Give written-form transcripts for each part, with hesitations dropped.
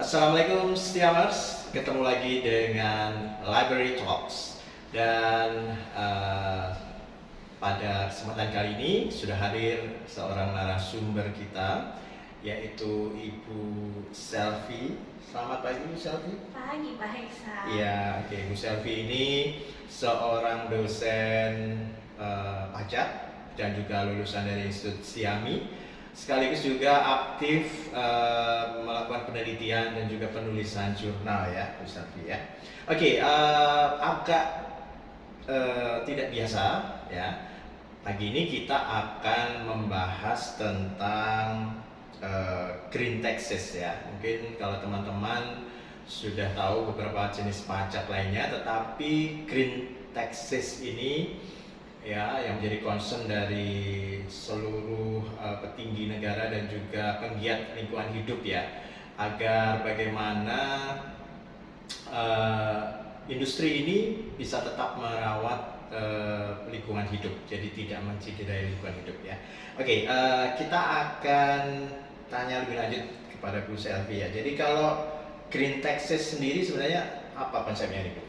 Assalamualaikum Stiamers, ketemu lagi dengan Library Talks dan pada kesempatan kali ini sudah hadir seorang narasumber kita yaitu Ibu Selvi. Selamat pagi Ibu Selvi. Pagi Pak Heksa. Iya, oke. Ibu Selvi ini seorang dosen pajak dan juga lulusan dari Institut Siami. Sekaligus juga aktif melakukan penelitian dan juga penulisan jurnal ya, Bu Selvi ya. Oke, agak tidak biasa ya. Pagi ini kita akan membahas tentang green taxes ya. Mungkin kalau teman-teman sudah tahu beberapa jenis pajak lainnya, tetapi green taxes ini ya yang menjadi concern dari seluruh petinggi negara dan juga penggiat lingkungan hidup ya, agar bagaimana industri ini bisa tetap merawat lingkungan hidup, jadi tidak mencederai lingkungan hidup ya. Oke, kita akan tanya lebih lanjut kepada Bu Selvi ya. Jadi kalau green taxes sendiri sebenarnya apa konsepnya nih Bu?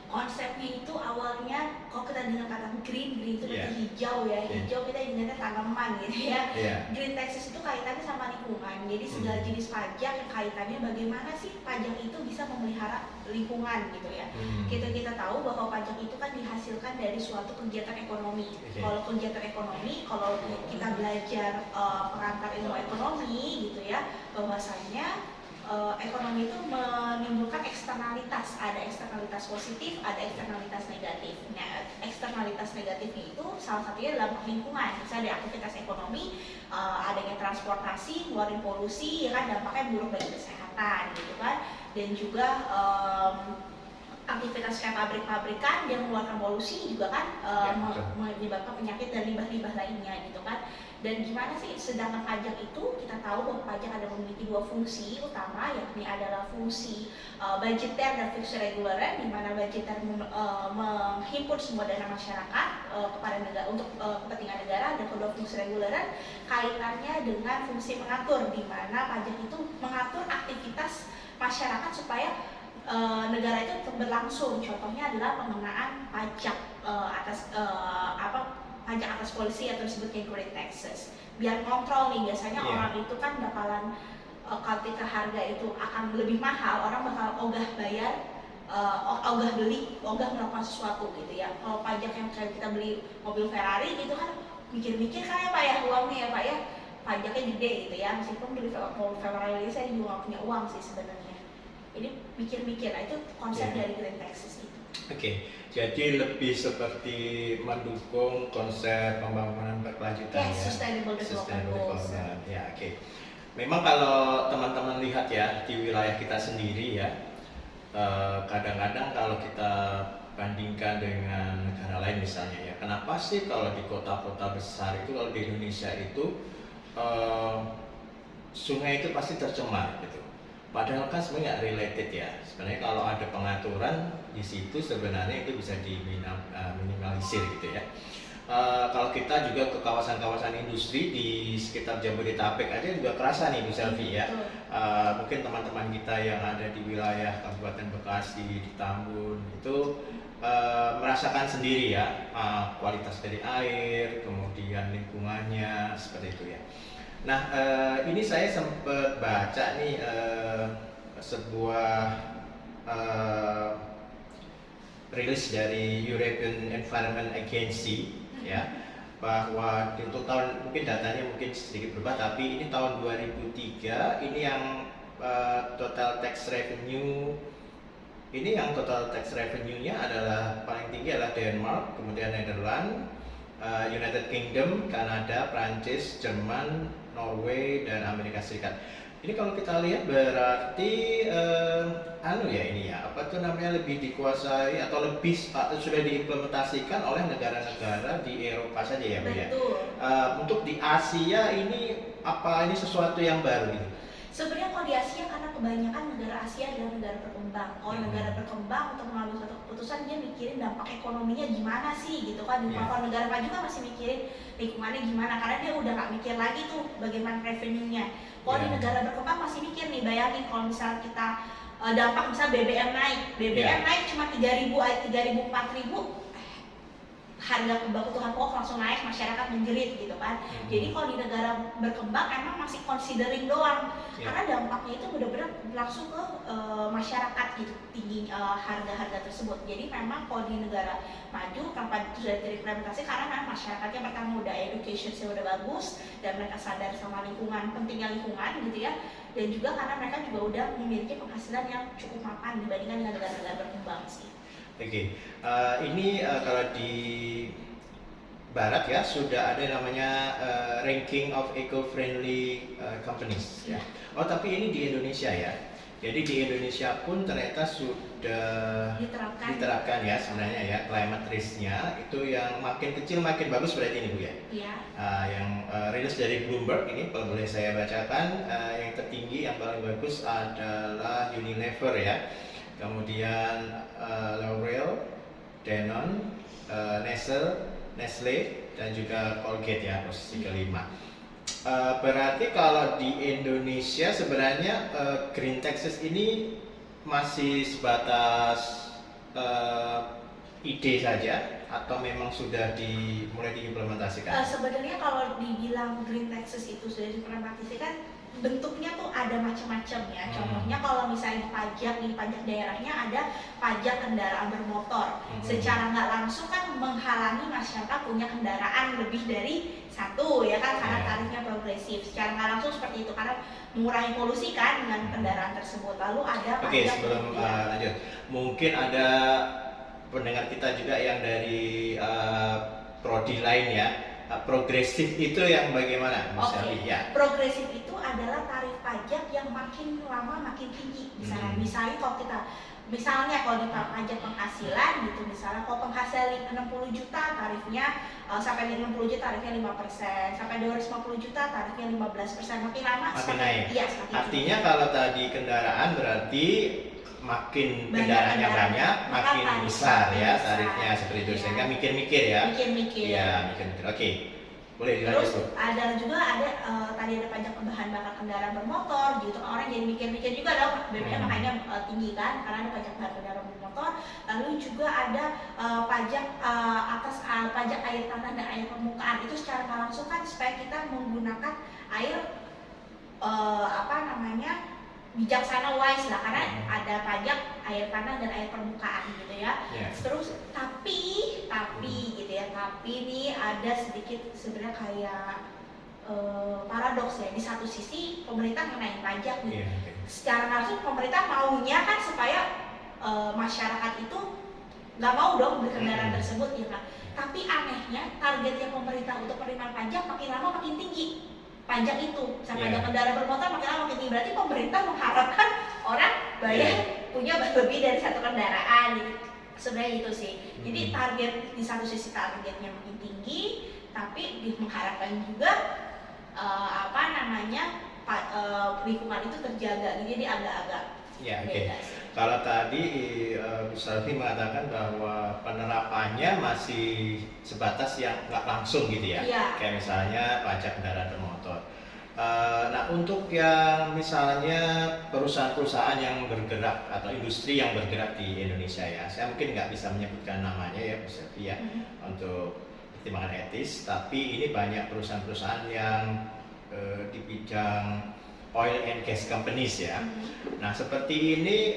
Konsepnya itu awalnya kalau kita dengar kata green itu berarti hijau ya. Hijau kita ingatnya tanaman gitu ya. Green taxes itu kaitannya sama lingkungan. Jadi segala jenis pajak yang kaitannya bagaimana sih pajak itu bisa memelihara lingkungan gitu ya. Kita tahu bahwa pajak itu kan dihasilkan dari suatu kegiatan ekonomi. Kalau kegiatan ekonomi, kalau kita belajar pengantar ilmu ekonomi gitu ya, bahwasanya ekonomi itu menimbulkan eksternalitas, ada eksternalitas positif, ada eksternalitas negatif. Nah, eksternalitas negatifnya itu salah satunya dampak lingkungan. Misalnya di aktivitas ekonomi, adanya transportasi, ngeluarin polusi, ya kan dampaknya buruk bagi kesehatan, gitu kan. Dan juga aktivitas kayak pabrik-pabrikan yang mengeluarkan polusi juga kan menyebabkan penyakit dan limbah-limbah lainnya, gitu kan. Dan gimana sih, sedangkan pajak itu kita tahu bahwa pajak ada memiliki dua fungsi utama, yakni adalah fungsi budgeter dan fungsi reguler, di mana budgeter menghimpun semua dana masyarakat kepada negara untuk kepentingan negara, dan kedua fungsi reguler kaitannya dengan fungsi mengatur, di mana pajak itu mengatur aktivitas masyarakat supaya negara itu tetap berlangsung. Contohnya adalah pengenaan pajak pajak atas polisi atau disebutnya green taxes. Biar kontrol nih, biasanya orang itu kan bakalan ketika harga itu akan lebih mahal, orang bakal ogah bayar, ogah beli, ogah melakukan sesuatu gitu ya. Kalau pajak yang kayak kita beli mobil Ferrari gitu kan mikir-mikir kan ya Pak ya, uangnya ya Pak ya, pajaknya gede gitu ya. Meskipun beli mobil Ferrari saya juga gak punya uang sih sebenarnya. Ini mikir-mikir, nah itu konsep dari green taxes itu. Oke, jadi lebih seperti mendukung konsep pembangunan berkelanjutan ya, sustainable development goals. Ya, oke. Memang kalau teman-teman lihat ya di wilayah kita sendiri ya, kadang-kadang kalau kita bandingkan dengan negara lain misalnya ya, kenapa sih kalau di kota-kota besar itu, kalau di Indonesia itu sungai itu pasti tercemar gitu. Padahal kan sebenarnya nggak related ya. Sebenarnya kalau ada pengaturan di situ sebenarnya itu bisa diminimalisir gitu ya. Kalau kita juga ke kawasan-kawasan industri di sekitar Jabodetabek aja juga kerasa nih Bu Selvi ya. Mungkin teman-teman kita yang ada di wilayah Kabupaten Bekasi, di Tambun itu merasakan sendiri ya kualitas dari air, kemudian lingkungannya seperti itu ya. Nah, ini saya sempat baca nih sebuah rilis dari European Environment Agency ya, bahwa untuk tahun, mungkin datanya mungkin sedikit berubah, tapi ini tahun 2003 ini yang total tax revenue, ini yang total tax revenue-nya adalah paling tinggi adalah Denmark, kemudian Netherlands, United Kingdom, Kanada, Prancis, Jerman, Norway, dan Amerika Serikat. Ini kalau kita lihat berarti ini ya, apa tuh namanya, lebih dikuasai atau lebih sudah diimplementasikan oleh negara-negara di Eropa saja ya Bu ya. Untuk di Asia ini apa ini sesuatu yang baru gitu? Sebenarnya kalau di Asia karena kebanyakan negara Asia adalah negara berkembang. Kalau negara berkembang untuk mengambil suatu keputusan dia mikirin dampak ekonominya gimana sih gitu kan. Kalau negara maju kan masih mikirin lingkungannya gimana, karena dia udah nggak mikir lagi tuh bagaimana revenue-nya. Kalau di negara berkembang masih mikir nih, bayangin kalau misalnya kita dampak misal BBM naik cuma 3.000, 4.000, harga kebutuhan pokok langsung naik, masyarakat menjerit gitu kan. Jadi kalau di negara berkembang emang masih considering doang, karena dampaknya itu benar-benar langsung ke masyarakat gitu, tinggi harga-harga tersebut. Jadi memang kalau di negara maju tanpa itu sudah terimplementasi, karena memang masyarakatnya pertama udah education-nya udah bagus dan mereka sadar sama lingkungan, pentingnya lingkungan gitu ya. Dan juga karena mereka juga udah memiliki penghasilan yang cukup mapan dibandingkan dengan negara-negara berkembang sih. Oke, ini kalau di Barat ya sudah ada namanya ranking of eco-friendly companies ya. Oh tapi ini di Indonesia ya. Jadi di Indonesia pun ternyata sudah diterapkan ya sebenarnya ya climate risk-nya itu yang makin kecil makin bagus berarti ini Bu ya. Iya. Yang rilis dari Bloomberg ini kalau boleh saya bacakan, yang tertinggi yang paling bagus adalah Unilever ya. Kemudian L'Oreal, Danone, Nestle, dan juga Colgate ya posisi kelima. Berarti kalau di Indonesia sebenarnya Green Taxes ini masih sebatas ide saja atau memang sudah mulai diimplementasikan? Sebenarnya kalau dibilang Green Taxes itu sudah diimplementasikan, bentuknya tuh ada macam-macam ya. Contohnya kalau misalnya di pajak daerahnya ada pajak kendaraan bermotor. Secara nggak langsung kan menghalangi masyarakat punya kendaraan lebih dari satu ya kan, karena tarifnya progresif. Secara nggak langsung seperti itu karena mengurangi polusi kan dengan kendaraan tersebut. Lalu ada pajak. Sebelum lanjut, mungkin ada pendengar kita juga yang dari prodi lain ya. Progresif itu yang bagaimana? Misalnya, progresif itu adalah tarif pajak yang makin lama makin tinggi. Misalnya kalau di pajak penghasilan gitu, misalnya kalau penghasilan 60 juta tarifnya sampai 50 juta tarifnya 5%, sampai 250 juta tarifnya 15%, makin lama makin naik. Iya, artinya kalau tadi kendaraan berarti makin kendaraannya banyak, makin besar ya tarifnya seperti itu, sehingga mikir-mikir ya. Mikir-mikir. Oke, boleh dilanjut. Terus ada tadi ada pajak bahan bakar kendaraan bermotor, gitu orang jadi mikir-mikir juga dong, BBM makanya tinggi kan, karena ada pajak bahan kendaraan bermotor. Lalu juga ada pajak atas pajak air tanah dan air permukaan, itu secara langsung kan supaya kita menggunakan air bijaksana wise lah, karena ada pajak air tanah dan air permukaan gitu ya. Terus tapi gitu ya, tapi nih ada sedikit sebenarnya kayak paradoks ya. Di satu sisi pemerintah menaik pajak nih, secara langsung pemerintah maunya kan supaya masyarakat itu nggak mau dong beli kendaraan tersebut ya kan. Tapi anehnya targetnya pemerintah untuk penerimaan pajak makin lama makin tinggi. Pajak itu, pajak kendaraan bermotor makin lama makin tinggi. Berarti pemerintah mengharapkan orang bayar punya lebih dari satu kendaraan gitu. Sebenarnya itu sih. Jadi target di satu sisi targetnya makin tinggi, tapi mengharapkan juga lingkungan itu terjaga. Jadi agak-agak beda sih. Kalau tadi Bu Salvi mengatakan bahwa penerapannya masih sebatas yang nggak langsung gitu ya, kayak misalnya pajak kendaraan bermotor. Nah untuk yang misalnya perusahaan-perusahaan yang bergerak atau industri yang bergerak di Indonesia ya, saya mungkin nggak bisa menyebutkan namanya ya Bu Salvi ya, untuk pertimbangan etis, tapi ini banyak perusahaan-perusahaan yang di bidang oil and gas companies ya. Nah seperti ini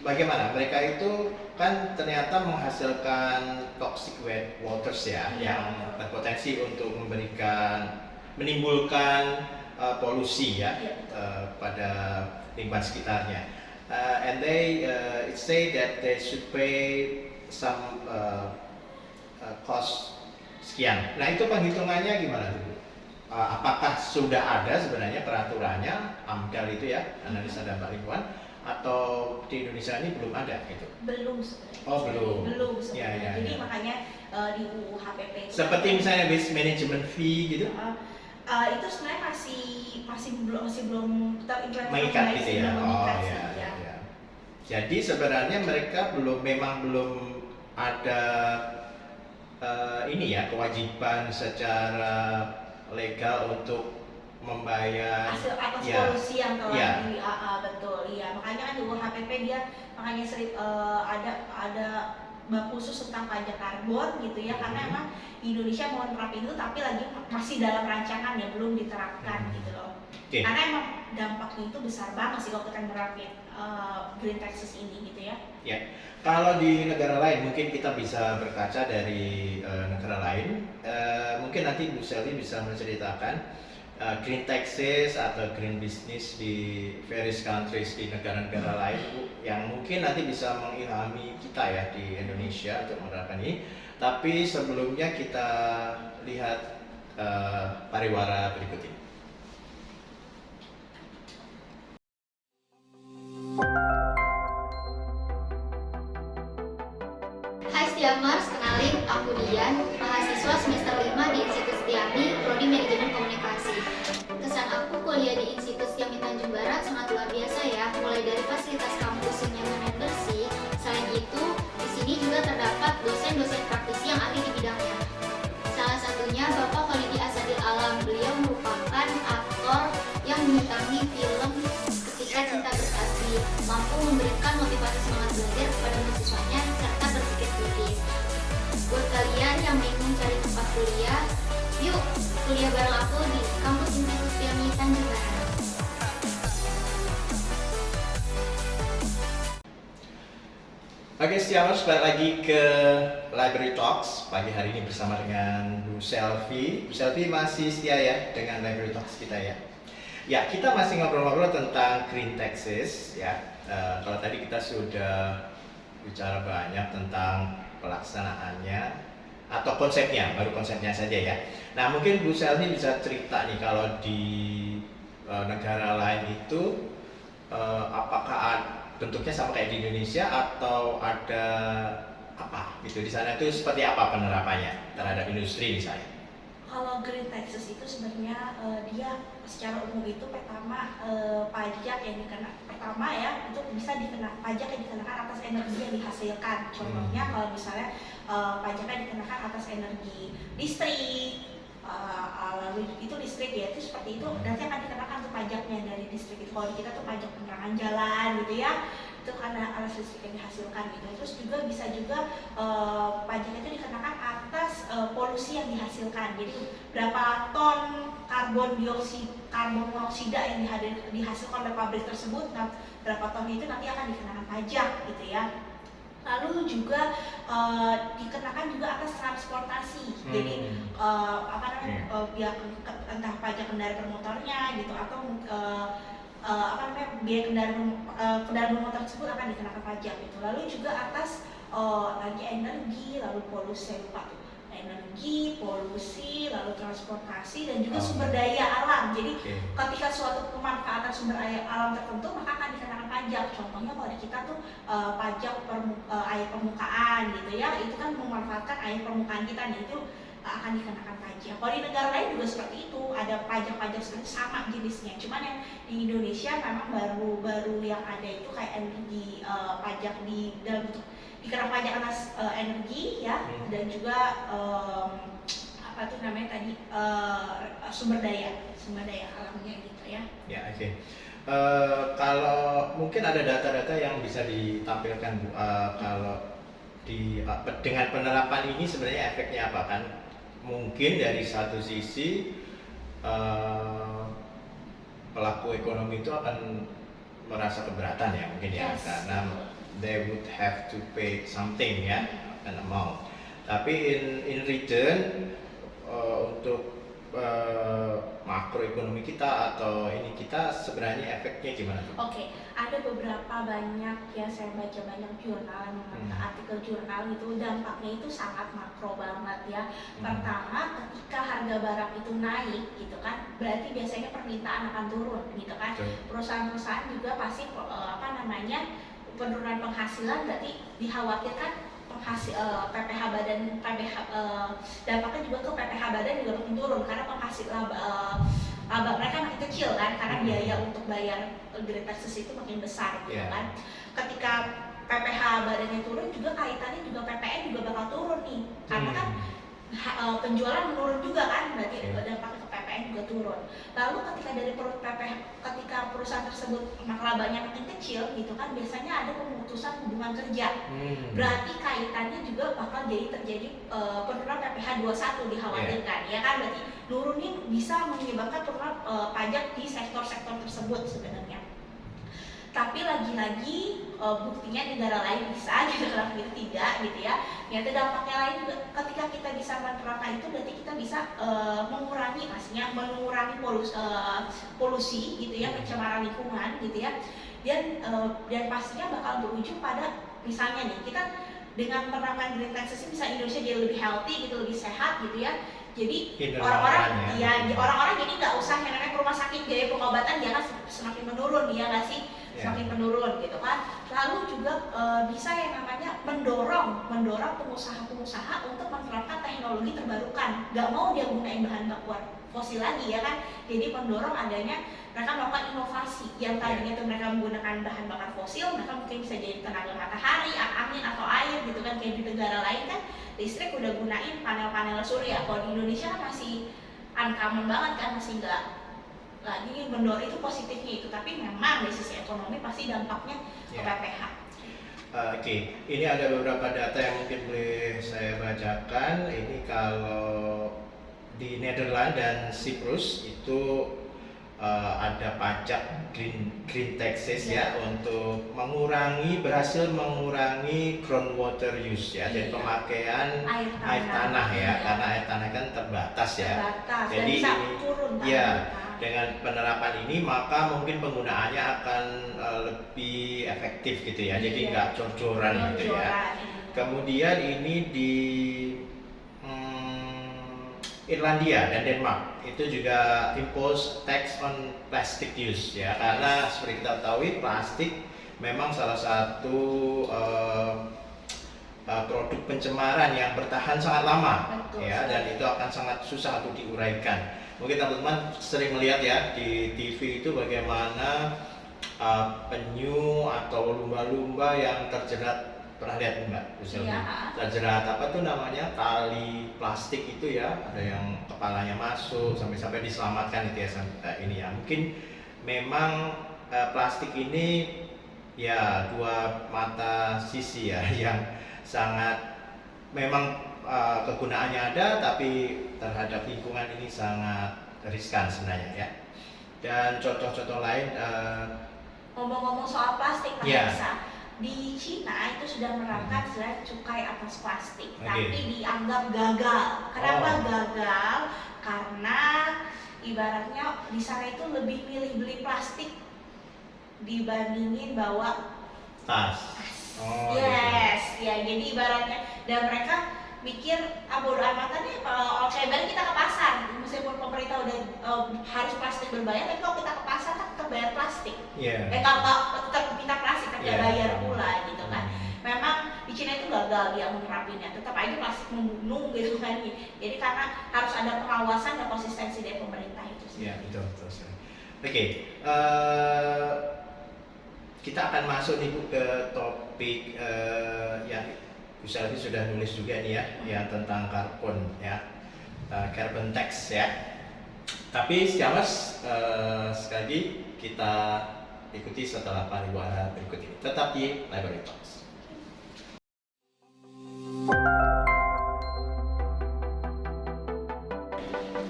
bagaimana mereka itu kan ternyata menghasilkan toxic waters ya, yang berpotensi untuk menimbulkan polusi ya pada lingkungan sekitarnya. And they say that they should pay some cost sekian. Nah itu penghitungannya gimana tuh? Apakah sudah ada sebenarnya peraturannya, AMDAL itu ya, analisa dampak lingkungan, atau di Indonesia ini belum ada gitu? Belum sebenarnya. Belum sebenarnya. Jadi makanya di UU HPP itu seperti misalnya waste management fee gitu? Itu sebenarnya masih belum terimplementasi mengikat gitu ya. mengikat sih, Ya. Jadi sebenarnya mereka memang belum ada ini ya, kewajiban secara legal untuk membayar hasil atas ya, polusi yang telah ya. betul, iya. Makanya kan di UHPP dia makanya ada bab khusus tentang pajak karbon gitu ya, karena emang Indonesia mau nerapin itu tapi lagi masih dalam rancangan ya, belum diterapkan gitu loh. Karena emang dampaknya itu besar banget sih kalau kita nerapin green taxes ini gitu ya. Ya, kalau di negara lain mungkin kita bisa berkaca dari negara lain. Mungkin nanti Bu Selvi bisa menceritakan green taxes atau green business di various countries di negara-negara lain, Bu, yang mungkin nanti bisa mengilhami kita ya di Indonesia untuk menerapkan ini. Tapi sebelumnya kita lihat pariwara berikut ini. Hai Setiamers, kenalin aku Dian, mahasiswa semester 5 di Institut Setiami, Prodi Manajemen Komunikasi. Kesan aku kuliah di Institut Setiami Tanjung Barat sangat luar biasa ya, mulai dari fasilitas kampus yang nyaman dan bersih. Selain itu, di sini juga terdapat dosen-dosen praktisi yang ahli di bidangnya. Salah satunya Bapak Khalidi Asadil Alam, beliau merupakan aktor yang membintangi film Ketika Cinta Bersasi, mampu memberikan motivasi semangat belajar kepada mahasiswanya serta berpikir kritis. Buat kalian yang ingin mencari tempat kuliah, yuk kuliah bareng aku di kampus Institut Setiami Tanjung Barat. Oke, Setiamers, balik lagi ke Library Talks pagi hari ini bersama dengan Bu Selvi. Bu Selvi masih setia ya dengan Library Talks kita ya. Ya, kita masih ngobrol-ngobrol tentang green taxes ya. Kalau tadi kita sudah bicara banyak tentang pelaksanaannya atau konsepnya, baru konsepnya saja ya. Nah, mungkin Bu Selvi bisa cerita nih kalau di negara lain itu apakah bentuknya sama kayak di Indonesia atau ada apa gitu di sana, itu seperti apa penerapannya terhadap industri misalnya? Kalau green taxes itu sebenarnya dia secara umum itu pertama pajak yang pertama ya, itu bisa pajak yang dikenakan atas energi yang dihasilkan. Contohnya kalau misalnya pajaknya dikenakan atas energi listrik, lalu itu listrik ya, itu seperti itu nanti akan dikenakan tuh pajaknya dari listrik itu. Kalau kita tuh pajak penerangan jalan gitu ya, itu karena alas listrik yang dihasilkan gitu. Terus juga bisa juga pajak itu dikenakan atas polusi yang dihasilkan. Jadi berapa ton karbon monoksida yang dihasilkan oleh pabrik tersebut, nah berapa ton itu nanti akan dikenakan pajak gitu ya. Lalu juga dikenakan juga atas transportasi. Jadi entah pajak kendaraan bermotornya gitu, atau biaya kendaraan bermotor tersebut akan dikenakan pajak gitu. Lalu juga atas lagi energi, lalu polusi, energi, polusi, lalu transportasi, dan juga sumber daya alam. Jadi ketika suatu pemanfaatan sumber daya alam tertentu maka akan dikenakan pajak. Contohnya kalau di kita tuh pajak air permukaan gitu ya, itu kan memanfaatkan air permukaan kita nih, itu akan dikenakan pajak. Kalau di negara lain juga seperti itu, ada pajak-pajak sebenarnya sama jenisnya. Cuman yang di Indonesia memang baru yang ada itu kayak energi, pajak di dalam bentuk dikenakan pajak atas energi ya, dan juga apa tuh namanya tadi sumber daya alamnya gitu ya. Ya, oke. Kalau mungkin ada data-data yang bisa ditampilkan Bu, kalau dengan penerapan ini sebenarnya efeknya apa kan? Mungkin dari satu sisi pelaku ekonomi itu akan merasa keberatan ya mungkin ya, karena they would have to pay something ya, an amount. Tapi in return untuk makroekonomi kita atau ini kita sebenarnya efeknya gimana? Oke, ada beberapa banyak ya, saya baca banyak jurnal, artikel jurnal itu dampaknya itu sangat makro banget ya. Pertama, ketika harga barang itu naik gitu kan, berarti biasanya permintaan akan turun gitu kan. Perusahaan-perusahaan juga pasti penurunan penghasilan, berarti dikhawatirkan PPH badan dampaknya juga ke PPH badan juga makin turun karena laba mereka makin kecil kan, karena biaya untuk bayar green taxes itu makin besar gitu kan. Ketika PPH badannya turun juga kaitannya juga PPN juga bakal turun nih, karena kan penjualan menurun juga kan, berarti dampaknya ke PPN juga turun. Lalu ketika perusahaan tersebut labanya makin kecil gitu kan, biasanya ada pemutusan hubungan kerja. Berarti kaitannya juga bakal terjadi penurunan PPH 21 dikhawatirkan, ya kan, berarti nurunin bisa menyebabkan penurunan pajak di sektor-sektor tersebut sebenarnya. Tapi lagi-lagi buktinya di negara lain bisa, di negara kita tidak gitu ya. Ternyata dampaknya lain juga, ketika kita bisa menerapkan itu berarti kita bisa mengurangi polusi gitu ya, pencemaran lingkungan gitu ya. Dan pastinya bakal berujung pada misalnya nih, kita dengan menerapkan green taxes bisa Indonesia jadi lebih healthy gitu, lebih sehat gitu ya. Jadi orang-orang jadi nggak usah yang namanya ke rumah sakit, biaya pengobatan dia kan semakin menurun, ya nggak sih, semakin menurun gitu kan. Lalu juga bisa yang namanya mendorong pengusaha-pengusaha untuk menerapkan teknologi terbarukan, nggak mau dia gunain bahan baku fosil lagi ya kan. Jadi mendorong adanya mereka melakukan inovasi yang tadinya tuh mereka menggunakan bahan bakar fosil, mereka mungkin bisa jadi tenaga matahari, angin atau air gitu kan. Kayak di negara lain kan listrik udah gunain panel-panel surya. Kalau di Indonesia kan masih uncommon banget kan, masih nggak lagi mendorong itu positifnya itu. Tapi memang dari sisi ekonomi pasti dampaknya ke PPH. Oke, ini ada beberapa data yang mungkin boleh saya bacakan. Ini kalau di Netherlands dan Cyprus itu ada pajak green taxes ya, untuk berhasil mengurangi groundwater use ya, dan pemakaian air tanah ya, karena air tanah kan terbatas ya. Jadi dengan penerapan ini maka mungkin penggunaannya akan lebih efektif gitu ya, jadi nggak cor-coran gitu ya. Kemudian ini di Irlandia dan Denmark itu juga impose tax on plastic use ya, karena seperti kita ketahui plastik memang salah satu produk pencemaran yang bertahan sangat lama. Betul, ya, dan itu akan sangat susah untuk diuraikan. Mungkin teman-teman sering melihat ya di TV itu bagaimana penyu atau lumba-lumba yang terjerat, pernah lihat enggak? Terjerat apa tuh namanya, tali plastik itu ya, ada yang kepalanya masuk sampai diselamatkan itu ya. Ini ya mungkin memang plastik ini ya dua mata sisi ya, yang sangat memang kegunaannya ada, tapi terhadap lingkungan ini sangat riskan sebenarnya ya. Dan contoh-contoh lain, ngomong-ngomong soal plastik, Pak Esa, di Cina itu sudah menerapkan cukai atas plastik, tapi dianggap gagal. Kenapa gagal? Karena ibaratnya di sana itu lebih milih beli plastik dibandingin bawa tas. Ya, jadi ibaratnya, dan mereka mikir bodo amatan ya, kalau kayak balik kita ke pasar, meskipun pemerintah udah harus plastik berbayar, tapi kalau kita ke pasar kan tetap bayar plastik. Kalau tetap minta plastik tapi bayar pula gitu kan. Memang di Cina itu gagal dia menerapinnya, tetap aja plastik membunuh gitu kan. Jadi karena harus ada pengawasan dan konsistensi dari pemerintah itu sih. Iya, betul. Oke, kita akan masuk nih Bu ke topik yang Bu Selvi sudah nulis juga nih ya, yang tentang karbon ya, carbon tax ya. Tapi Stiamers, sekali lagi kita ikuti setelah pariwara berikut ini. Tetap di Library Talks.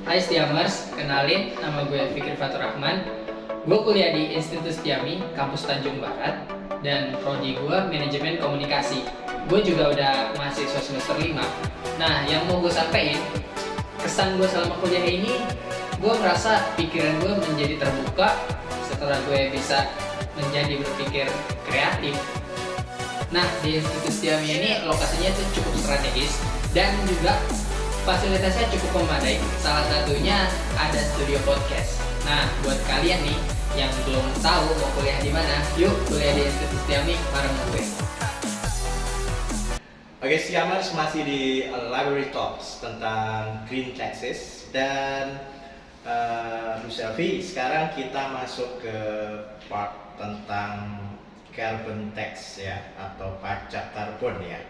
Hai Stiamers, kenalin, nama gue Fikri Fatur Rahman. Gue kuliah di Institut Setiami, kampus Tanjung Barat, dan prodi gue manajemen komunikasi. Gue juga udah mahasiswa semester 5. Nah, yang mau gue sampein, kesan gue selama kuliah ini, gue merasa pikiran gue menjadi terbuka setelah gue bisa menjadi berpikir kreatif. Nah, di Institut Setiami ini lokasinya tuh cukup strategis dan juga fasilitasnya cukup memadai. Salah satunya ada studio podcast. Nah, buat kalian nih yang belum tahu mau kuliah di mana, yuk kuliah di Institut Setiami bareng gue. Oke, Siamers masih di Library Talks tentang green taxes dan Bu Selvi, sekarang kita masuk ke part tentang carbon tax ya, atau pajak karbon ya.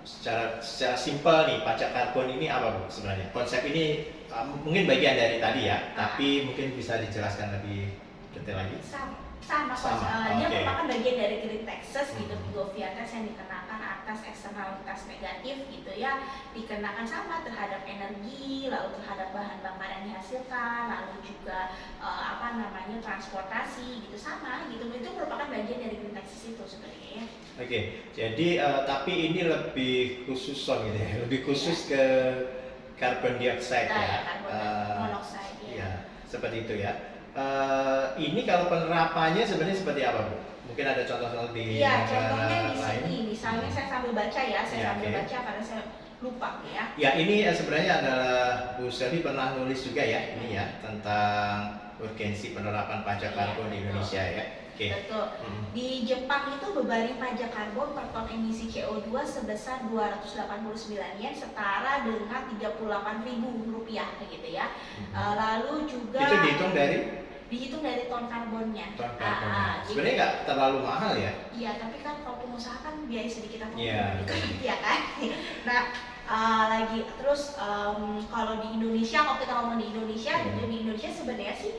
Secara simpel nih, pajak karbon ini apa Bu sebenarnya? Konsep ini mungkin bagian dari tadi ya, tapi mungkin bisa dijelaskan lebih detail lagi. Sama. Dia Oke. merupakan bagian dari green taxes gitu, Govia tax yang dikenakan atas eksternalitas negatif gitu ya, dikenakan sama terhadap energi, lalu terhadap bahan bakar yang dihasilkan, lalu juga transportasi gitu, sama gitu. Itu merupakan bagian dari green taxes itu sebenarnya ya. Oke, jadi tapi ini lebih khusus gitu ya, lebih khusus ke carbon dioxide ya. Karbon monoxide ya. Ya, seperti itu ya. Ini kalau penerapannya sebenarnya seperti apa Bu? Mungkin ada contoh-contoh di Iya, negara contohnya di lain? sini, misalnya saya sambil baca ya, Oke. karena saya lupa ya. Ya, ini sebenarnya adalah Bu Selvi pernah nulis juga ya, ini ya, tentang urgensi penerapan pajak karbon di Indonesia ya. Oke. Betul. Di Jepang itu beban pajak karbon per ton emisi CO2 sebesar 289 yen, setara dengan Rp38.000 gitu ya. Lalu juga Itu dihitung dari ton karbonnya. ton karbonnya. Jadi- Sebenarnya nggak terlalu mahal ya. Iya, tapi kan kalau pengusaha kan biaya sedikit apa Iya, gitu, betul. ya kan. Nah, lagi terus kalau di Indonesia, kalau kita ngomong di Indonesia, gitu, di Indonesia sebenarnya sih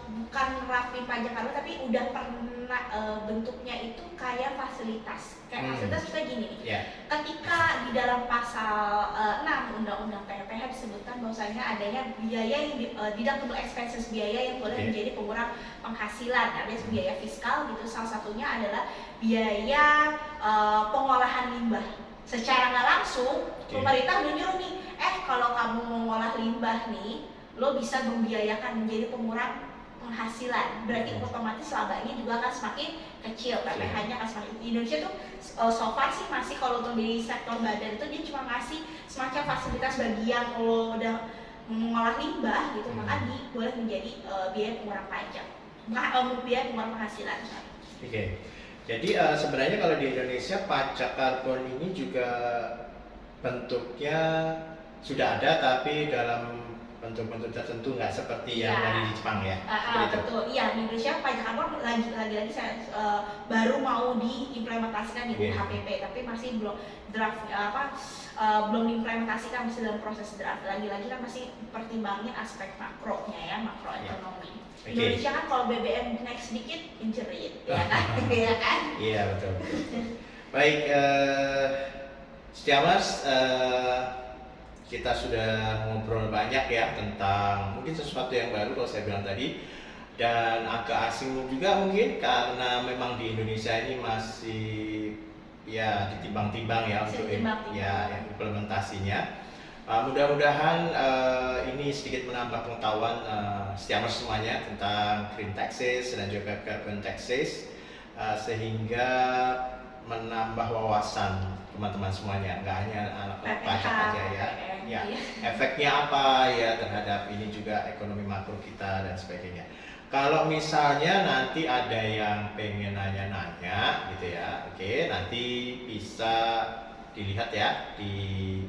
bukan nerapin pajak karbon, tapi udah pernah bentuknya itu kayak fasilitas. Kayak fasilitas kita gini nih. Ya. Ketika di dalam pasal 6 Undang-Undang PPH disebutkan bahwasanya adanya biaya yang deductible expenses, biaya yang boleh Oke. menjadi pengurang penghasilan, alias biaya fiskal gitu. Salah satunya adalah biaya pengolahan limbah. Secara nggak langsung, Oke. pemerintah udah nyuruh nih, kalau kamu mengolah limbah nih, lo bisa membiayakan menjadi pengurang penghasilan. Berarti otomatis labanya juga akan semakin kecil, PPH-nya akan semakin. Di Indonesia tuh so far sih masih, kalau untuk di sektor badan itu dia cuma ngasih semacam fasilitas bagi yang lo udah mengolah limbah gitu, maka boleh menjadi biaya pengurang pajak, biaya pengurang penghasilan. Oke. Jadi sebenarnya kalau di Indonesia pajak karbon ini juga bentuknya sudah ada, tapi dalam bentuk-bentuk tertentu, nggak seperti yang Iya. dari di Jepang ya. Seperti itu. Betul, iya, di Indonesia pajak karbon lagi-lagi saya baru mau diimplementasikan di Oke. UHPP, tapi masih belum draft belum diimplementasikan, masih dalam proses draft. Lagi-lagi kan masih pertimbangin aspek makronya ya, makroekonomi. Oke. Indonesia kan kalau BBM naik sedikit injerit, ya kan? Ya kan? Iya, betul. Baik, Setiamers, kita sudah ngobrol banyak ya tentang mungkin sesuatu yang baru kalau saya bilang tadi, dan agak asing juga mungkin karena memang di Indonesia ini masih ya ditimbang-timbang ya untuk yang implementasinya. Mudah-mudahan ini sedikit menambah pengetahuan Setiamers semuanya tentang green taxes dan juga carbon taxes, sehingga menambah wawasan teman-teman semuanya, nggak hanya anak pajak aja ya. Ya, efeknya apa ya terhadap ini juga ekonomi makro kita dan sebagainya. Kalau misalnya nanti ada yang pengen nanya-nanya gitu ya, oke, nanti bisa dilihat ya di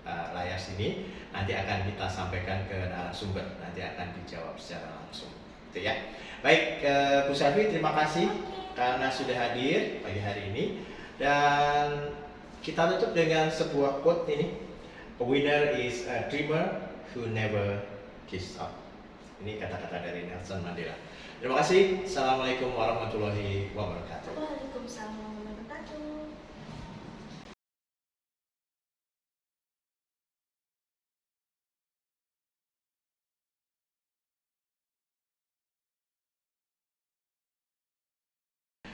layar sini. Nanti akan kita sampaikan ke narasumber, nanti akan dijawab secara langsung, gitu ya. Baik, Bu Selvi, terima kasih karena sudah hadir pagi hari ini, dan kita tutup dengan sebuah quote ini. A winner is a dreamer who never gives up. Ini kata-kata dari Nelson Mandela. Terima kasih. Assalamualaikum warahmatullahi wabarakatuh. Waalaikumsalam warahmatullahi wabarakatuh.